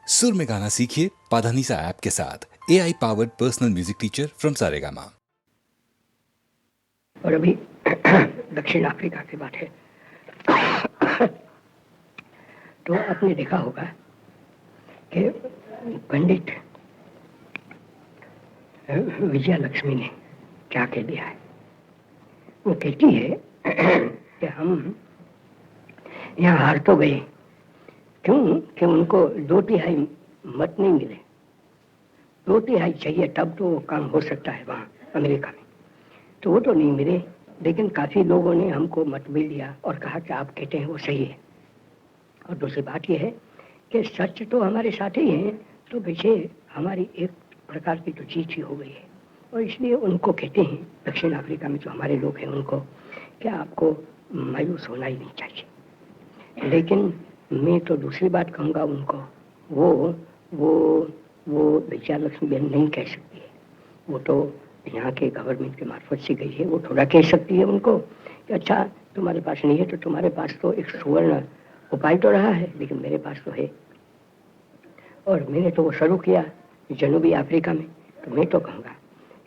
सुर में गाना सीखिए पाधानीसा ऐप के साथ। AI powered personal music teacher from Saregama. और अभी दक्षिण अफ्रीका की बात है तो आपने देखा होगा कि पंडित विजया लक्ष्मी ने क्या कह दिया है। वो कहती है कि हम यहाँ हार तो गए, क्यों कि उनको 2/3 मत नहीं मिले। 2/3 चाहिए तब तो वो काम हो सकता है वहाँ अमेरिका में, तो वो तो नहीं मिले। लेकिन काफी लोगों ने हमको मत भी लिया और कहा कि आप कहते हैं वो सही है। और दूसरी बात यह है कि सच तो हमारे साथ ही है, तो पीछे हमारी एक प्रकार की तो चीज ही हो गई है। और इसलिए उनको कहते हैं दक्षिण अफ्रीका में जो हमारे लोग हैं उनको कि आपको मायूस होना ही नहीं चाहिए। लेकिन मैं तो दूसरी बात कहूँगा उनको, वो विजया लक्ष्मी बहन नहीं कह सकती है। वो तो यहाँ के गवर्नमेंट के मार्फत से गई है। वो थोड़ा कह सकती है उनको कि अच्छा तुम्हारे पास नहीं है तो तुम्हारे पास तो एक सुवर्ण उपाय तो रहा है, लेकिन मेरे पास तो है और मैंने तो वो शुरू किया जनूबी अफ्रीका में। तो मैं तो कहूँगा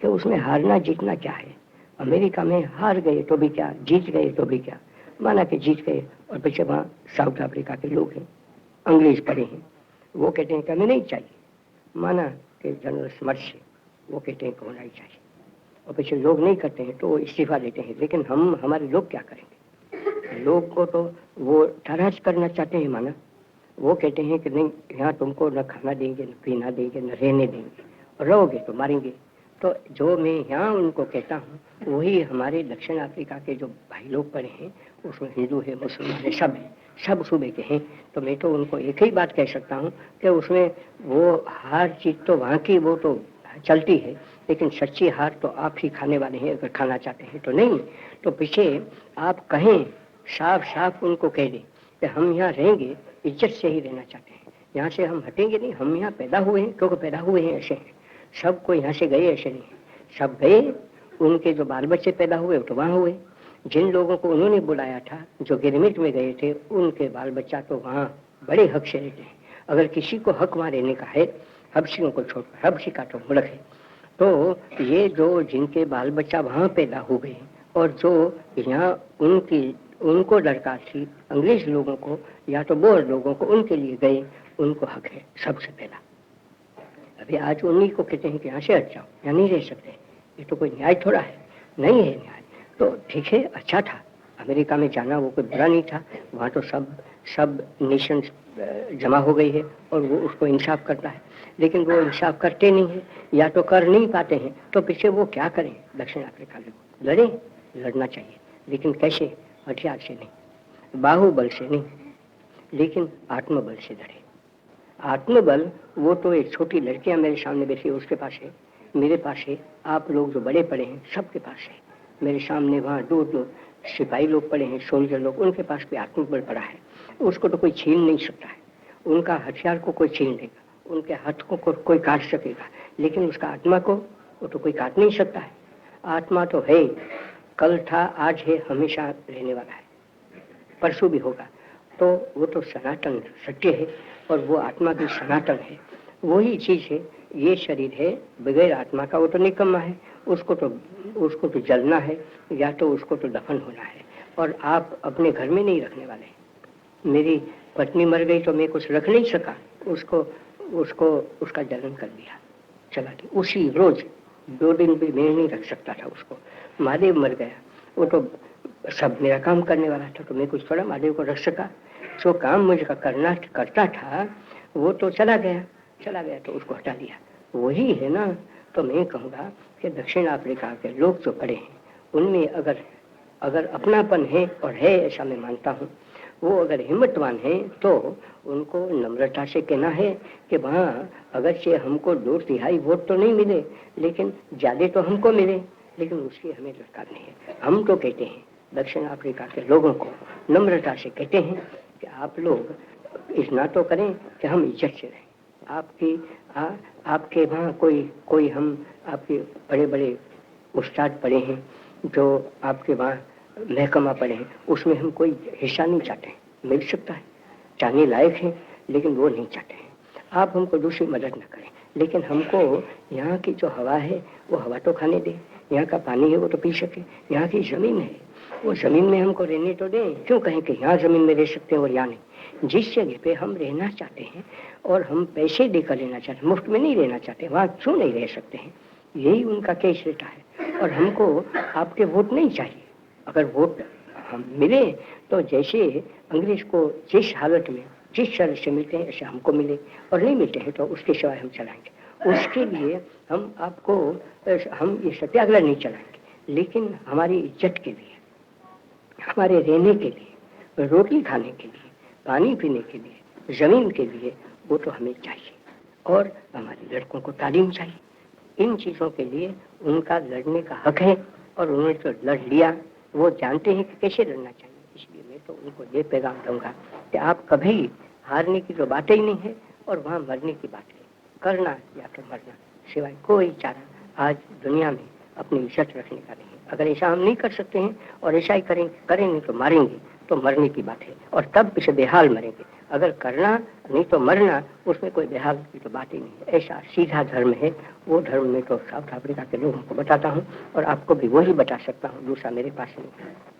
कि उसमें हारना जीतना क्या है। अमेरिका में हार गए तो भी क्या, जीत गए तो भी क्या। माना कि जीत गए और पीछे वहाँ साउथ अफ्रीका के लोग हैं, अंग्रेज पड़े हैं, वो कहते हैं कि हमें नहीं चाहिए। माना कि जनरल स्मर्श है, वो कहते हैं कि होना ही चाहिए और पीछे लोग नहीं करते हैं तो वो इस्तीफा देते हैं। लेकिन हमारे लोग क्या करेंगे। लोग को तो वो नाराज करना चाहते हैं। माना वो कहते हैं कि नहीं, यहाँ तुमको न खाना देंगे, न पीना देंगे, न रहने देंगे, और रहोगे तो मारेंगे। तो जो मैं यहाँ उनको कहता हूँ वही हमारे दक्षिण अफ्रीका के जो भाई लोग पड़े हैं, उसमें हिंदू है, मुसलमान है, सब है, सब सूबे के हैं। तो मैं तो उनको एक ही बात कह सकता हूँ कि उसमें वो हार जीत तो वहाँ की वो तो चलती है, लेकिन सच्ची हार तो आप ही खाने वाले हैं अगर खाना चाहते हैं तो। नहीं तो पीछे आप कहें, साफ साफ उनको कह दें कि हम यहाँ रहेंगे, इज्जत से ही रहना चाहते हैं, यहाँ से हम हटेंगे नहीं। हम यहाँ पैदा हुए हैं क्योंकि पैदा हुए हैं ऐसे हैं। सब कोई यहाँ से गए ऐसे नहीं है, सब गए। उनके जो बाल बच्चे पैदा हुए तो वहाँ हुए। जिन लोगों को उन्होंने बुलाया था, जो गिरमिट में गए थे, उनके बाल बच्चा तो वहाँ बड़े हक से रहते हैं। अगर किसी को हक वहाँ रहने का है, हबशियों को छोड़कर, हबशी का तो मुल्क है, तो ये जो जिनके बाल बच्चा वहाँ पैदा हो गए और जो यहाँ उनको दरकार थी अंग्रेज लोगों को या तो बोर लोगों को, उनके लिए गए, उनको हक है सबसे पहला। अभी आज उन्हीं को कहते हैं कि यहाँ से हट जाओ, यहाँ नहीं रह सकते। ये तो कोई न्याय थोड़ा है, नहीं है न्याय। तो ठीक है, अच्छा था अमेरिका में जाना, वो कोई बुरा नहीं था। वहाँ तो सब नेशंस जमा हो गई है और वो उसको इंसाफ करता है। लेकिन वो इंसाफ करते नहीं है या तो कर नहीं पाते हैं, तो पीछे वो क्या करें। दक्षिण अफ्रीका लोग लड़ें, लड़ना चाहिए, लेकिन कैसे, हथियार से नहीं, बाहुबल से नहीं, लेकिन आत्मबल से लड़े। आत्मबल वो तो एक छोटी लड़कियां मेरे सामने बैठी है उसके पास है, मेरे पास है, आप लोग जो बड़े पड़े हैं सबके पास है। मेरे सामने वहाँ दो सिपाही लोग पड़े हैं, सोल्जर लोग, उनके पास भी आत्मबल पड़ा है। उसको तो कोई छीन नहीं सकता है। उनका हथियार को कोई छीन लेगा, उनके हाथों को कोई काट सकेगा, लेकिन उसका आत्मा को वो तो कोई काट नहीं सकता है। आत्मा तो है, कल था, आज है, हमेशा रहने वाला है, परसों भी होगा। तो वो तो सनातन सत्य है और वो आत्मा भी सनातन है, वही चीज है। ये शरीर है बगैर आत्मा का, वो तो निकम्मा है, उसको तो जलना है या तो उसको तो दफन होना है। और आप अपने घर में नहीं रखने वाले। मेरी पत्नी मर गई तो मैं कुछ रख नहीं सका, उसको उसका जलन कर दिया, चला गया उसी रोज। 2 दिन भी मैं नहीं रख सकता था उसको। महादेव मर गया, वो तो सब मेरा काम करने वाला था, तो मैं कुछ थोड़ा महादेव को रख सका। जो काम मुझे करता था वो तो चला गया तो उसको हटा दिया। वही है ना। तो मैं कहूँगा कि दक्षिण अफ्रीका के लोग जो पड़े हैं उनमें अगर अपनापन है, और है ऐसा मैं मानता हूँ, वो अगर हिम्मतवान है तो उनको नम्रता से कहना है कि वहाँ अगर से हमको 2/3 वोट तो नहीं मिले, लेकिन ज्यादा तो हमको मिले, लेकिन उसकी हमें दरकार नहीं है। हम तो कहते हैं दक्षिण अफ्रीका के लोगों को नम्रता से कहते हैं कि आप लोग इतना तो करें कि हम इज्जत से रहें। आपके वहाँ कोई हम आपके बड़े बड़े उस्ताद पड़े हैं, जो आपके वहाँ महकमा पड़े हैं, उसमें हम कोई हिस्सा नहीं चाहते हैं। मिल सकता है, चाहने लायक है, लेकिन वो नहीं चाहते हैं। आप हमको दूसरी मदद न करें, लेकिन हमको यहाँ की जो हवा है वो हवा तो खाने दें, यहाँ का पानी है वो तो पी सके, यहाँ की ज़मीन है वो ज़मीन में हमको रहने तो दें। क्यों कहें कि यहाँ ज़मीन में रह सकते हैं और यहाँ नहीं। जिस जगह पे हम रहना चाहते हैं और हम पैसे देकर रहना चाहते हैं, मुफ्त में नहीं रहना चाहते, वहाँ क्यों नहीं रह सकते हैं? यही उनका केस रहता है। और हमको आपके वोट नहीं चाहिए। अगर वोट हम मिले तो जैसे अंग्रेज को जिस हालत में जिस शर्त से मिलते हैं ऐसे हमको मिले, और नहीं मिलते हैं तो उसके सिवाय हम चलाएंगे। उसके लिए हम आपको हम ये सत्याग्रह नहीं चलाएंगे, लेकिन हमारी इज्जत के लिए, हमारे रहने के लिए, रोटी खाने के लिए, पानी पीने के लिए, ज़मीन के लिए वो तो हमें चाहिए। और हमारे लड़कों को तालीम चाहिए। इन चीज़ों के लिए उनका लड़ने का हक है और उन्होंने तो लड़ लिया, वो जानते हैं कि कैसे लड़ना चाहिए। इसलिए मैं तो उनको ये पैगाम दूंगा कि आप कभी हारने की तो बात ही नहीं है और वहाँ मरने की बात है। करना या तो मरना, सिवाय कोई चारा आज दुनिया में अपनी इज्जत रखने का नहीं है। अगर ऐसा हम नहीं कर सकते हैं और ऐसा ही करेंगे तो मारेंगे, तो मरने की बात है, और तब इसे बेहाल मरेंगे। अगर करना नहीं तो मरना, उसमें कोई बेहाल की तो बात ही नहीं है। ऐसा सीधा धर्म है। वो धर्म में तो साउथ अफ्रीका के लोगों को बताता हूँ और आपको भी वही बता सकता हूँ, दूसरा मेरे पास नहीं है।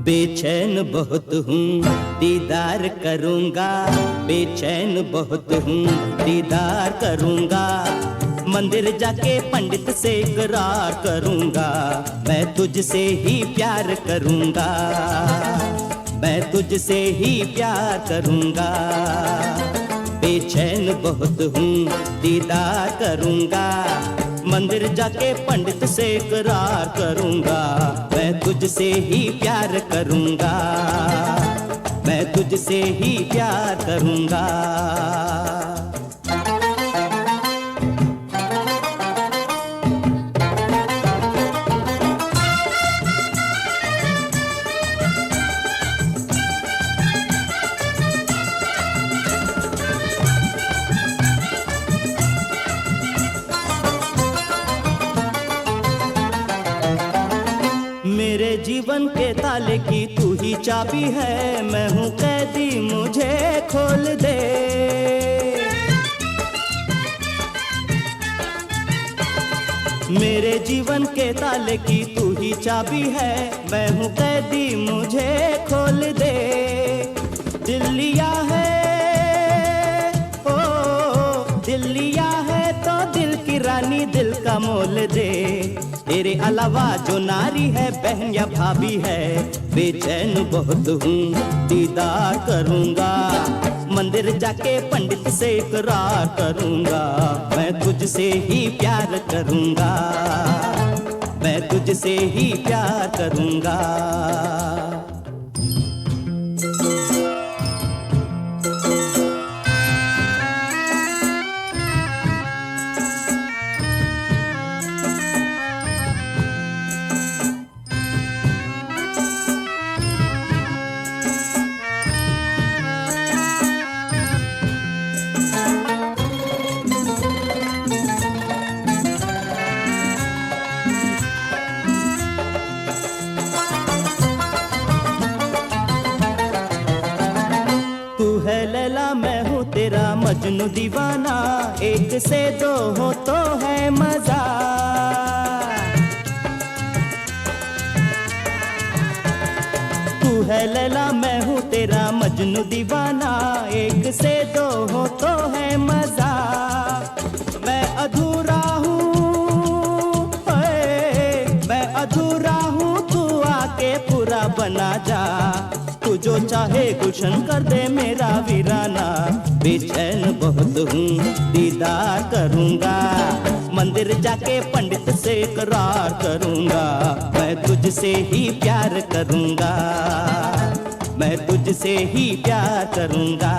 बेचैन बहुत हूँ दीदार करूँगा, बेचैन बहुत हूँ दीदार करूँगा, मंदिर जाके पंडित से इकरार करूँगा, मैं तुझसे ही प्यार करूँगा, मैं तुझसे ही प्यार करूँगा। बेचैन बहुत हूँ दीदार करूँगा, मंदिर जाके पंडित से इकरार करूँगा, मैं तुझसे ही प्यार करूँगा, मैं तुझसे ही प्यार करूँगा। मेरे जीवन के ताले की तू ही चाबी है, मैं हूँ कैदी मुझे खोल दे। मेरे जीवन के ताले की तू ही चाबी है, मैं हूँ कैदी मुझे खोल दे। दिल लिया है ओ दिल लिया है तो दिल की रानी दिल का मोल दे। तेरे अलावा जो नारी है बहन या भाभी है, बेचैन बहुत हूँ दीदार करूँगा, मंदिर जाके पंडित से इकरार करूँगा, मैं तुझसे ही प्यार करूँगा, मैं तुझसे ही प्यार करूँगा। मजनू दीवाना, एक से दो हो तो है मजा। तू है लैला मैं हूँ तेरा मजनू दीवाना, एक से दो हो तो है मजा। मैं अधूरा हूँ मैं अधूरा हूँ, तू आके पूरा बना जा। तू जो चाहे गुलशन कर दे मेरा वीराना। बेचैन बहुत हूँ दीदार करूँगा, मंदिर जाके पंडित से इकरार करूँगा, मैं तुझसे ही प्यार करूँगा, मैं तुझसे ही प्यार करूँगा।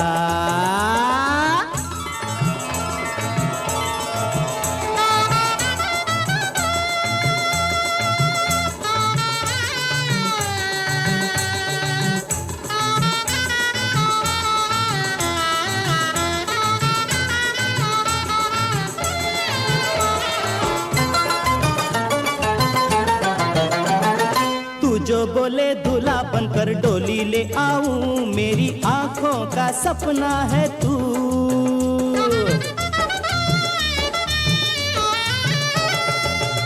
जो बोले दूल्हा बनकर डोली ले आऊं, मेरी आंखों का सपना है तू।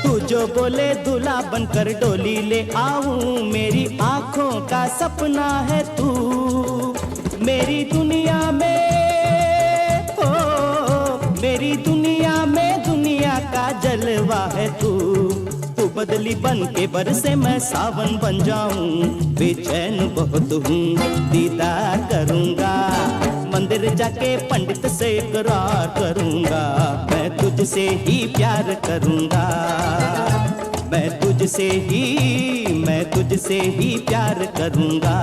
तू जो बोले दूल्हा बनकर डोली ले आऊं, मेरी आंखों का सपना है तू। मेरी दुनिया में मेरी दुनिया में दुनिया का जलवा है तू। बदली बन के बरसे मैं सावन बन जाऊं, बेचैन बहुत हूँ दीदार करूँगा, मंदिर जाके पंडित से इकरार करूँगा, मैं तुझसे ही प्यार करूँगा, मैं तुझसे ही प्यार करूँगा।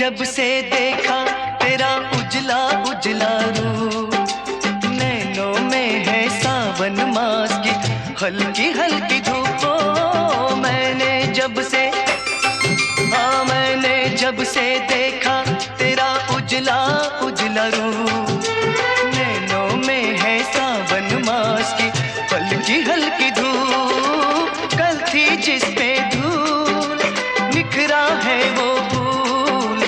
जब से देखा तेरा उजला उजला रूप, नैनों में है सावन मास की हल्की हल्की धूप। मैंने जब से देखा तेरा उजला उजला रूप, नैनों में है सावन मास की हल्की हल्की धूप। कल थी जिस पे धूल निखरा है वो फूल,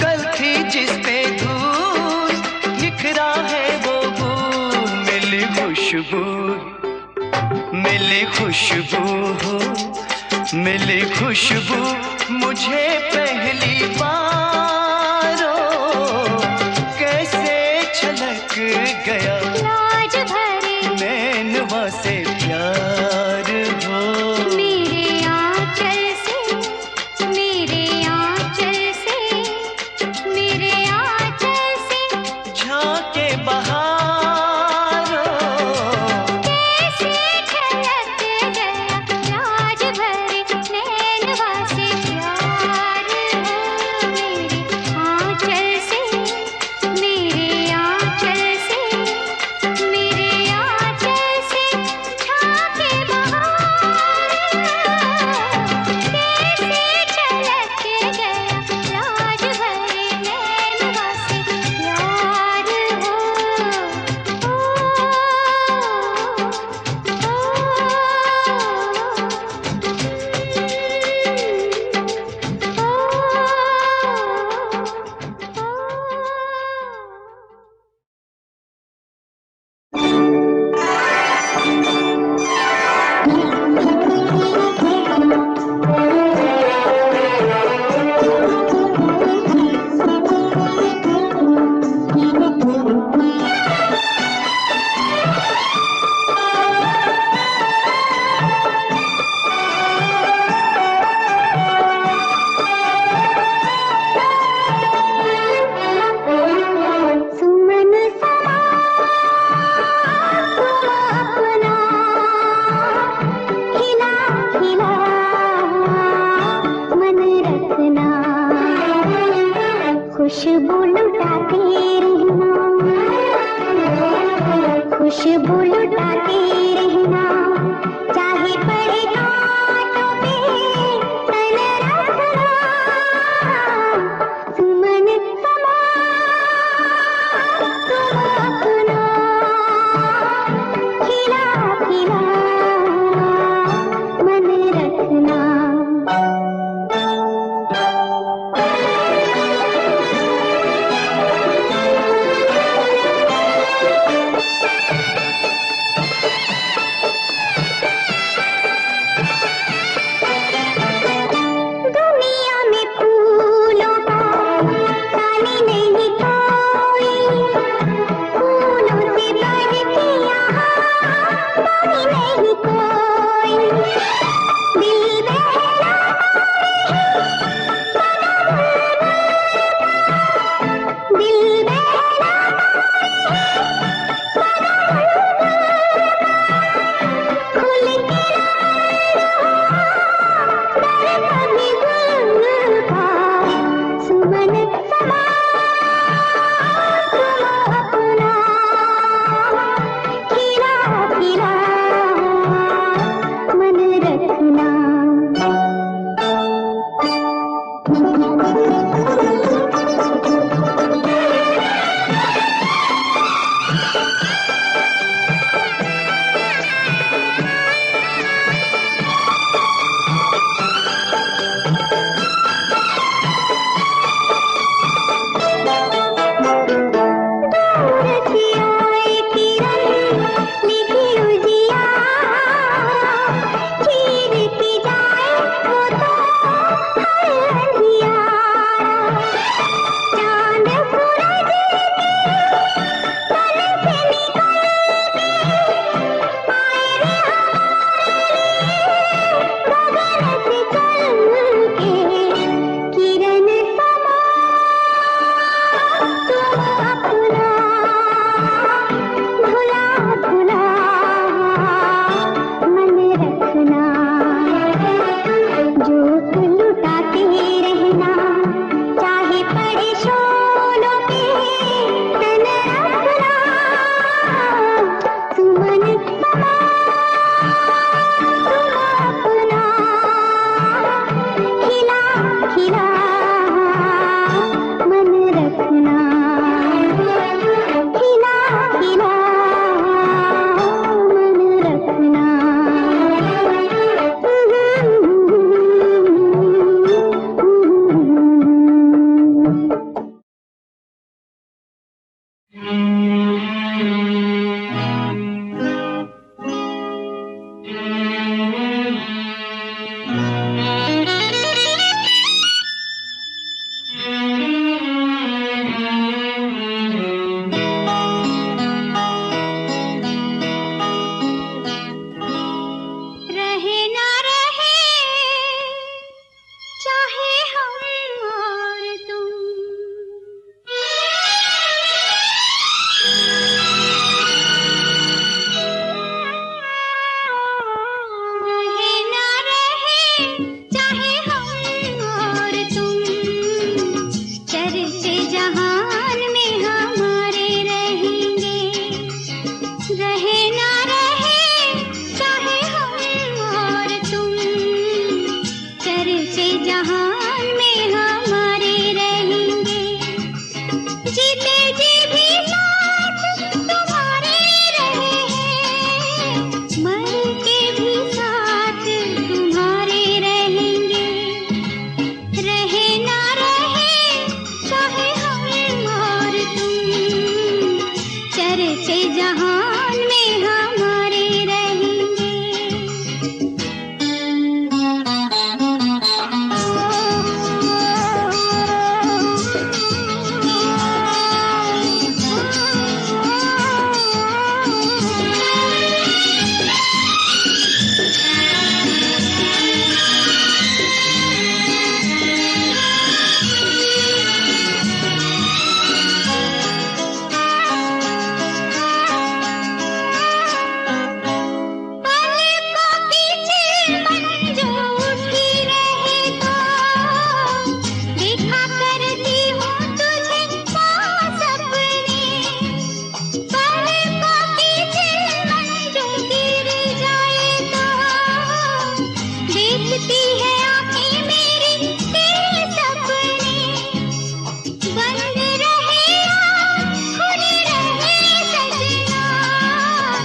कल थी जिस पे धूल निखरा है वो फूल। मिली खुशबू मिली खुशबू मुझे पहली बार, कैसे छलक गया लाज भरे नैनवा से प्यार हो। मेरे आंचल से, मेरे आंचल से, मेरे आंचल से झांके बहार, कैसे छलक गया लाज भरे नैनवा से प्यार हो। मेरे आंचल से, मेरे आंचल से, मेरे आंचल से झांके बहार, कैसे छलक गया लाज भरे नैनवा से प्यार हो। सुमन समा अपना खिला खिला मन रखना, खुशबू लुटाते रहना, खुशबू लुटाते रहना, चाहे पड़े कांटों पे तन रखना। सुमन समा अपना खिला खिला मन रखना।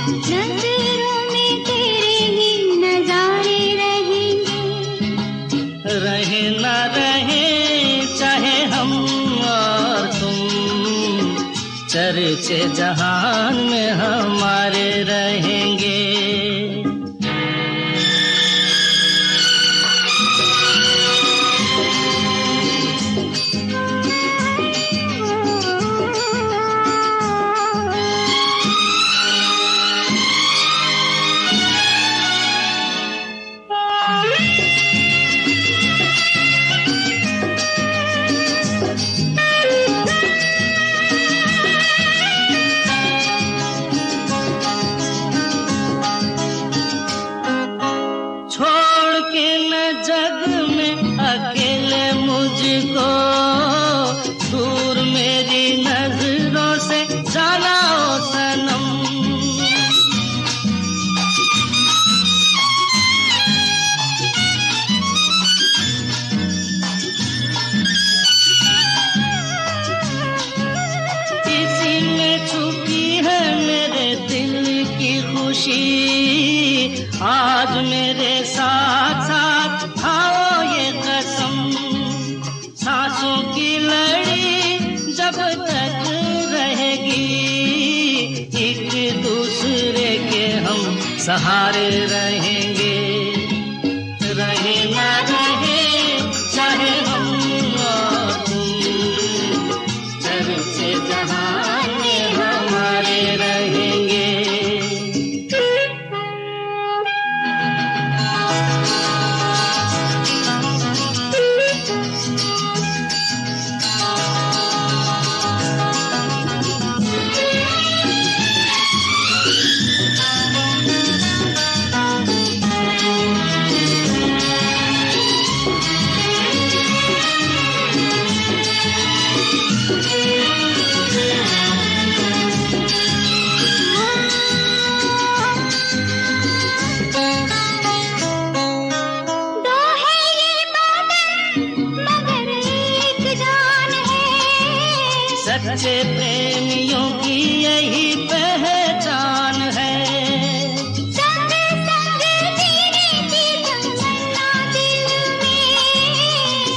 नजरों में तेरे ही नजारे रहेंगे। रहे ना रहे चाहे हम और तुम, चर्चे जहान में हमारे रहेंगे। छोड़ के न जग में अकेले मुझको, दूर मेरी नजरों से जाना ओ सनम। इसी में छुपी है मेरे दिल की खुशी, आज मेरे साथ साथ खाओ ये कसम। सांसों की लड़ी जब तक रहेगी, एक दूसरे के हम सहारे रहेंगे। रहे ना रहे चाहे हम और तुम, चर्चे जहान में हमारे रहेंगे। दो है ये बादल मगर एक जान है। सच्चे प्रेमियों की यही पहचान है। संग संग जीने की तमन्ना दिल में,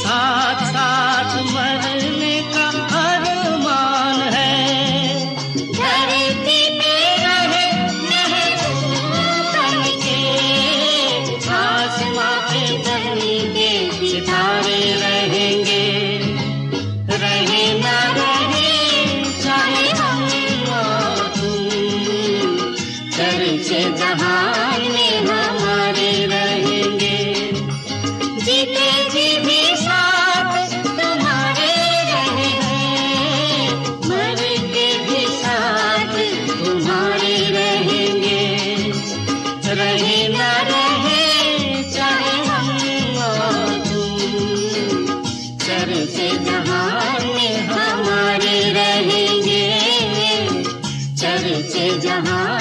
साथ साथ मरने का अरमान है। धरती पे रहे महबूब बनके, आसमां पे बनी के सितारे रहेंगे। रहे ना रहे चाहे हम और तुम, चर्चे जहान में हमारे रहेंगे। जीते जी भी साथ तुम्हारे रहेंगे, मर के भी साथ तुम्हारे रहेंगे। रहे ना रहे चाहे हम और तुम, चर्चे जहान में हमारे रहेंगे। चर्चे जहान